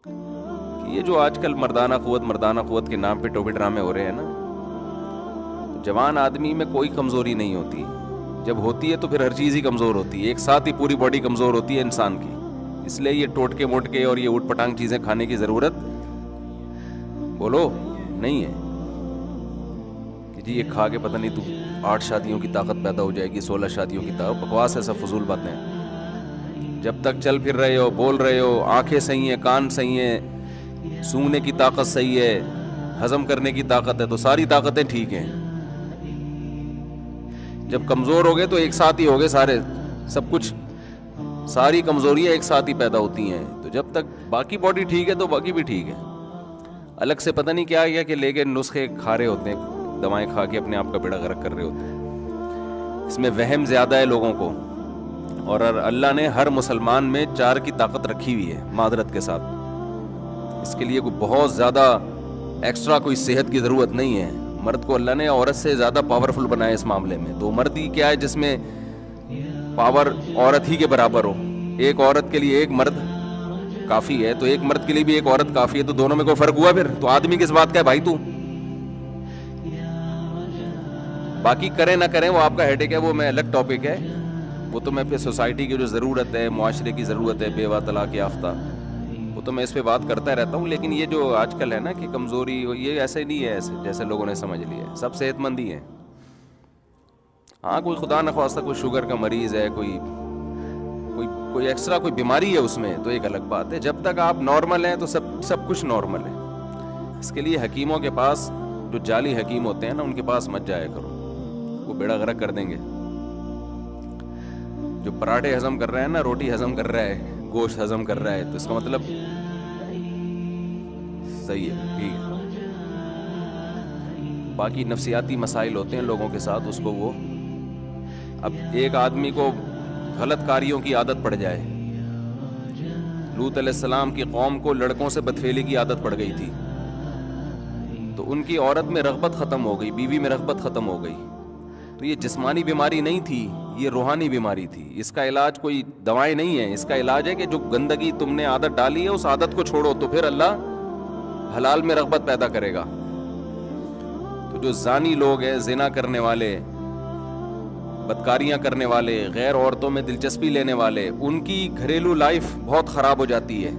کہ یہ جو آج کل مردانہ قوت کے نام پہ ٹوپی ڈرامے ہو رہے ہیں نا، جوان آدمی میں کوئی کمزوری نہیں ہوتی، جب ہوتی ہے تو پھر ہر چیز ہی کمزور ہوتی ہے، ایک ساتھ ہی پوری باڈی کمزور ہوتی ہے انسان کی. اس لیے یہ ٹوٹکے موٹکے اور یہ اوٹ پٹانگ چیزیں کھانے کی ضرورت بولو نہیں ہے کہ جی یہ کھا کے پتہ نہیں تو 8 شادیوں کی طاقت پیدا ہو جائے گی، 16 شادیوں کی طاقت. بکواس ہے، سب فضول باتیں ہیں. جب تک چل پھر رہے ہو، بول رہے ہو، آنکھیں صحیح ہیں، کان صحیح ہیں، سونگنے کی طاقت صحیح ہے، ہضم کرنے کی طاقت ہے، تو ساری طاقتیں ٹھیک ہیں. جب کمزور ہو گئے تو ایک ساتھ ہی ہو گئے سارے، سب کچھ ساری کمزوریاں ایک ساتھ ہی پیدا ہوتی ہیں. تو جب تک باقی باڈی ٹھیک ہے تو باقی بھی ٹھیک ہے. الگ سے پتہ نہیں کیا کہ لے کے نسخے کھا رہے ہوتے ہیں، دوائیں کھا کے اپنے آپ کا بیڑا غرق کر رہے ہوتے ہیں. اس میں وہم زیادہ ہے لوگوں کو، اور اللہ نے ہر مسلمان میں 4 کی طاقت رکھی ہوئی ہے معذرت کے ساتھ. اس کے لیے کوئی بہت زیادہ ایکسٹرا کوئی صحت کی ضرورت نہیں ہے. مرد کو اللہ نے عورت سے زیادہ پاورفل بنایا اس معاملے میں. تو مرد ہی کیا ہے جس میں پاور عورت ہی کے برابر ہو. ایک عورت کے لیے ایک مرد کافی ہے، تو ایک مرد کے لیے بھی ایک عورت کافی ہے. تو دونوں میں کوئی فرق ہوا پھر؟ تو آدمی کس بات کا ہے بھائی تو؟ باقی کریں نہ کریں وہ آپ کا ہیڈیک ہے، وہ میں الگ ٹاپک ہے. وہ تو میں پہ سوسائٹی کی جو ضرورت ہے، معاشرے کی ضرورت ہے، بیوہ طلاق یافتہ، وہ تو میں اس پہ بات کرتا رہتا ہوں. لیکن یہ جو آج کل ہے نا کہ کمزوری، یہ ایسے نہیں ہے ایسے جیسے لوگوں نے سمجھ لیا ہے. سب صحت مند ہی ہیں. ہاں کوئی خدا نخواستہ کوئی شوگر کا مریض ہے، کوئی ایکسٹرا کوئی بیماری ہے اس میں، تو ایک الگ بات ہے. جب تک آپ نارمل ہیں تو سب کچھ نارمل ہے. اس کے لیے حکیموں کے پاس، جو جعلی حکیم ہوتے ہیں نا، ان کے پاس مت جایا کرو، وہ بیڑا غرق کر دیں گے. جو پراٹھے ہضم کر رہا ہے نا، روٹی ہضم کر رہا ہے، گوشت ہضم کر رہا ہے، تو اس کا مطلب صحیح ہے، ٹھیک ہے. باقی نفسیاتی مسائل ہوتے ہیں لوگوں کے ساتھ، اس کو وہ اب ایک آدمی کو غلط کاریوں کی عادت پڑ جائے. لوط علیہ السلام کی قوم کو لڑکوں سے بدفعلی کی عادت پڑ گئی تھی، تو ان کی عورت میں رغبت ختم ہو گئی، بیوی میں رغبت ختم ہو گئی. تو یہ جسمانی بیماری نہیں تھی، یہ روحانی بیماری تھی. اس کا علاج کوئی دوائیں نہیں ہے، اس کا علاج ہے کہ جو گندگی تم نے عادت ڈالی ہے اس عادت کو چھوڑو، تو پھر اللہ حلال میں رغبت پیدا کرے گا. تو جو زانی لوگ ہیں، زنا کرنے والے، بدکاریاں کرنے والے، غیر عورتوں میں دلچسپی لینے والے، ان کی گھریلو لائف بہت خراب ہو جاتی ہے.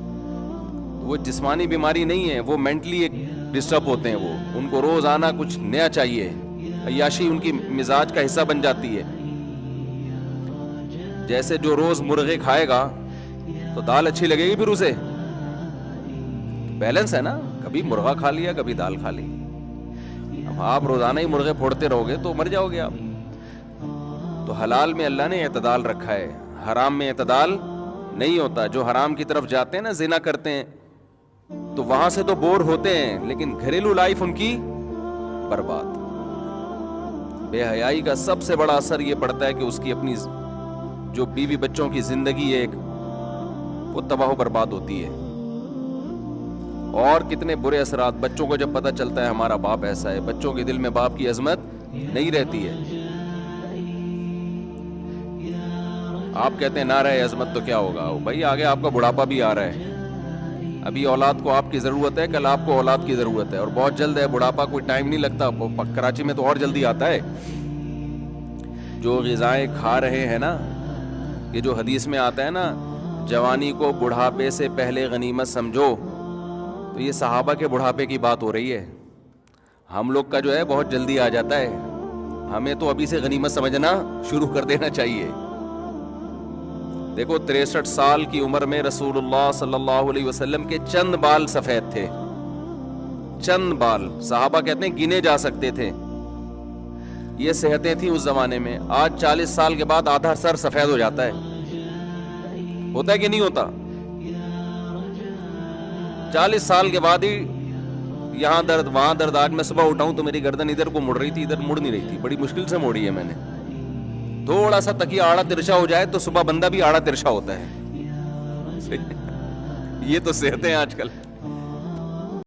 وہ جسمانی بیماری نہیں ہے، وہ مینٹلی ایک ڈسٹرب ہوتے ہیں. وہ ان کو روزانہ کچھ نیا چاہیے، عیاشی ان کی مزاج کا حصہ بن جاتی ہے. جیسے جو روز مرغے کھائے گا تو دال اچھی لگے گی پھر اسے. بیلنس ہے نا، کبھی مرغا کھا لیا، کبھی دال کھا لی. اب آپ روزانہ ہی مرغے پھوڑتے رہو گے تو مر جاؤ گے آپ. تو حلال میں اللہ نے اعتدال رکھا ہے، حرام میں اعتدال نہیں ہوتا. جو حرام کی طرف جاتے ہیں نا، زنا کرتے ہیں، تو وہاں سے تو بور ہوتے ہیں، لیکن گھریلو لائف ان کی برباد. بے حیائی کا سب سے بڑا اثر یہ پڑتا ہے کہ اس کی اپنی جو بیوی بچوں کی زندگی ہے وہ تباہ و برباد ہوتی ہے. اور کتنے برے اثرات بچوں کو جب پتہ چلتا ہے ہمارا باپ ایسا ہے، بچوں کے دل میں باپ کی عظمت نہیں رہتی ہے. آپ کہتے ہیں نعرہ عظمت تو کیا ہوگا بھائی، آگے آپ کا بڑھاپا بھی آ رہا ہے. ابھی اولاد کو آپ کی ضرورت ہے، کل آپ کو اولاد کی ضرورت ہے، اور بہت جلد ہے. بڑھاپا کوئی ٹائم نہیں لگتا، کراچی میں تو اور جلدی آتا ہے. جو غذائیں کھا رہے ہیں نا، یہ جو حدیث میں آتا ہے نا، جوانی کو بڑھاپے سے پہلے غنیمت سمجھو، تو یہ صحابہ کے بڑھاپے کی بات ہو رہی ہے. ہم لوگ کا جو ہے بہت جلدی آ جاتا ہے. ہمیں تو ابھی سے غنیمت سمجھنا شروع کر دینا چاہیے. دیکھو 63 سال کی عمر میں رسول اللہ صلی اللہ علیہ وسلم کے چند بال سفید تھے، چند بال. صحابہ کہتے ہیں گنے جا سکتے تھے. یہ صحتیں تھیں اس زمانے میں. آج 40 سال کے بعد آدھا سر سفید ہو جاتا ہے. ہوتا ہے کہ نہیں ہوتا؟ 40 سال کے بعد ہی یہاں درد وہاں درد. آج میں صبح اٹھاؤں تو میری گردن ادھر کو مڑ رہی تھی، ادھر مڑ نہیں رہی تھی. بڑی مشکل سے موڑی ہے میں نے. تھوڑا سا تکیہ آڑا ترچھا ہو جائے تو صبح بندہ بھی آڑا ترچھا ہوتا ہے. یہ تو صحتیں آج کل.